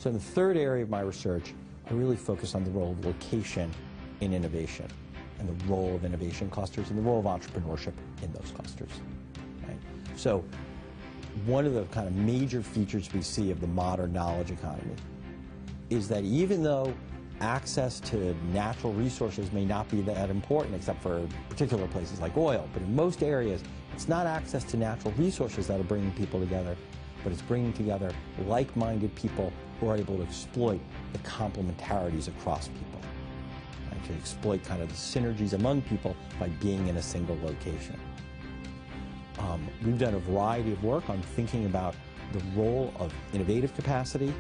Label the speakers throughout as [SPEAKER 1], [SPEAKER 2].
[SPEAKER 1] So in the third area of my research, I really focus on the role of location in innovation, and the role of innovation clusters and the role of entrepreneurship in those clusters. Right? So one of the kind of major features we see of the modern knowledge economy is that even though access to natural resources may not be that important, except for particular places like oil, but in most areas, it's not access to natural resources that are bringing people together, but it's bringing together like-minded people who are able to exploit the complementarities across people, right? To exploit kind of the synergies among people by being in a single location. We've done a variety of work on thinking about the role of innovative capacity,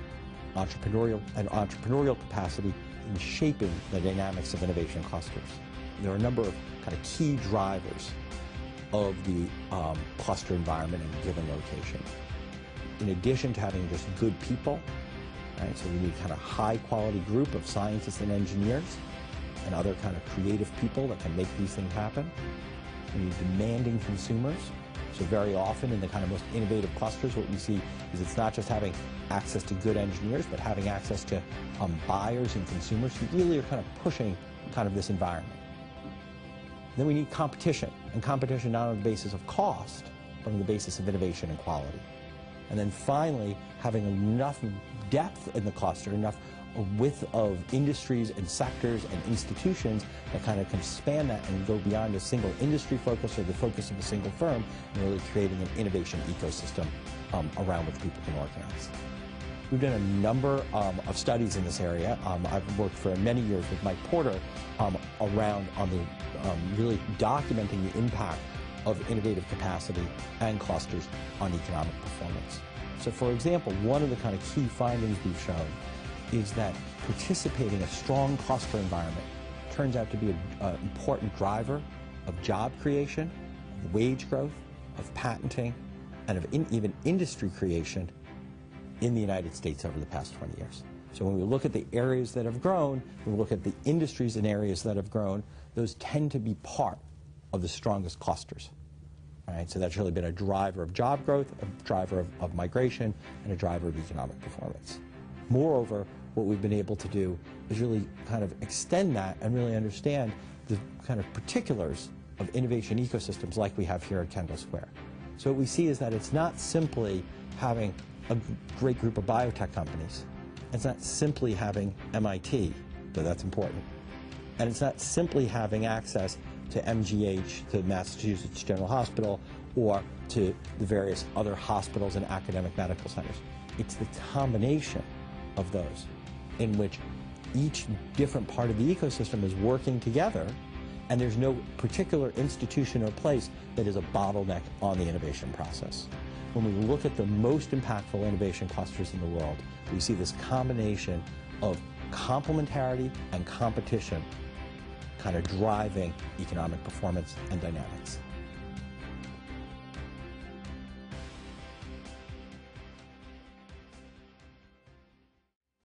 [SPEAKER 1] entrepreneurial capacity in shaping the dynamics of innovation clusters. There are a number of kind of key drivers of the cluster environment in a given location. In addition to having just good people, right, so we need kind of high-quality group of scientists and engineers and other kind of creative people that can make these things happen. We need demanding consumers. So very often in the kind of most innovative clusters, what we see is it's not just having access to good engineers, but having access to buyers and consumers who really are kind of pushing kind of this environment. Then we need competition, and competition not on the basis of cost, but on the basis of innovation and quality. And then finally, having enough depth in the cluster, enough width of industries and sectors and institutions that kind of can span that and go beyond a single industry focus or the focus of a single firm, and really creating an innovation ecosystem around which people can organize. We've done a number of studies in this area. I've worked for many years with Mike Porter around on the really documenting the impact of innovative capacity and clusters on economic performance. So for example, one of the kind of key findings we've shown is that participating in a strong cluster environment turns out to be an important driver of job creation, of wage growth, of patenting, and of even industry creation in the United States over the past 20 years. So when we look at the areas that have grown, when we look at the industries and areas that have grown, those tend to be part of the strongest clusters. Right? So that's really been a driver of job growth, a driver of migration, and a driver of economic performance. Moreover, what we've been able to do is really kind of extend that and really understand the kind of particulars of innovation ecosystems like we have here at Kendall Square. So what we see is that it's not simply having a great group of biotech companies. It's not simply having MIT, though that's important. And it's not simply having access to MGH, to Massachusetts General Hospital, or to the various other hospitals and academic medical centers. It's the combination of those in which each different part of the ecosystem is working together, and there's no particular institution or place that is a bottleneck on the innovation process. When we look at the most impactful innovation clusters in the world, we see this combination of complementarity and competition kind of driving economic performance and dynamics.